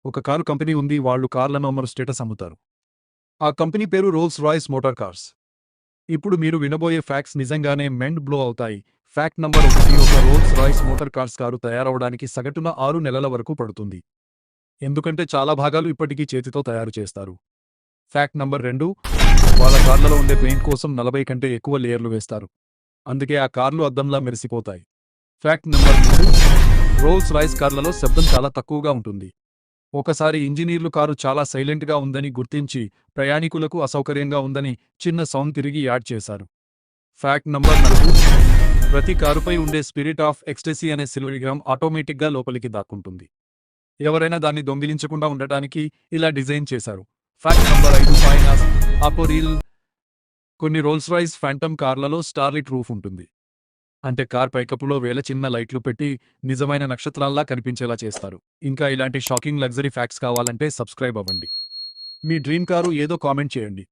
ఒక car company ఉంది, వాళ్ళు కార్లను అమ్మరు, స్టేటస్ అమ్ముతారు. ఆ కంపెనీ పేరు రోల్స్ రాయ్స్ మోటార్ కార్స్. ఇప్పుడు మీరు వినబోయే ఫ్యాక్ట్స్ నిజంగానే మెండ్ బ్లో అవుతాయి. ఫ్యాక్ట్ నంబర్ 1, ఒక Rolls Royce motor cars car తయారవడానికి సగటున 6 నెలల వరకు పడుతుంది. ఎందుకంటే చాలా భాగాలు ఇప్పటికీ చేతితో తయారు చేస్తారు. ఫ్యాక్ట్ నంబర్ 2, వాళ్ళ కార్లలో ఉండే పెయింట్ కోసం 40 కంటే ఎక్కువ లేయర్లు వేస్తారు. అందుకే ఆ కార్లు అద్దంలా మెరిసిపోతాయి. ఫ్యాక్ట్ నంబర్ 3, రోల్స్ రాయ్స్ కార్లలో శబ్దం చాలా తక్కువగా ఉంటుంది. ఒకసారి ఇంజనీర్లు కారు చాలా సైలెంట్గా ఉందని గుర్తించి ప్రయాణికులకు అసౌకర్యంగా ఉందని చిన్న సౌండ్ తిరిగి యాడ్ చేశారు. ఫ్యాక్ట్ నంబర్ 4, ప్రతి కారుపై ఉండే స్పిరిట్ ఆఫ్ ఎక్స్టసీ అనే సిల్వరిగ్రామ్ ఆటోమేటిక్గా లోపలికి దాక్కుంటుంది. ఎవరైనా దాన్ని దొంగిలించకుండా ఉండటానికి ఇలా డిజైన్ చేశారు. Fact number 5, ఫైనాస్ అపోరీల్. కొన్ని రోల్స్ రాయ్స్ ఫ్యాంటమ్ కార్లలో స్టార్లిట్ రూఫ్ ఉంటుంది. అంటే కార్ పైకప్పులో వేల చిన్న లైట్లు పెట్టి నిజమైన నక్షత్రాల్లా కనిపించేలా చేస్తారు. ఇంకా ఇలాంటి షాకింగ్ లగ్జరీ ఫ్యాక్ట్స్ కావాలంటే సబ్స్క్రైబ్ అవ్వండి. మీ డ్రీమ్ కారు ఏదో కామెంట్ చేయండి.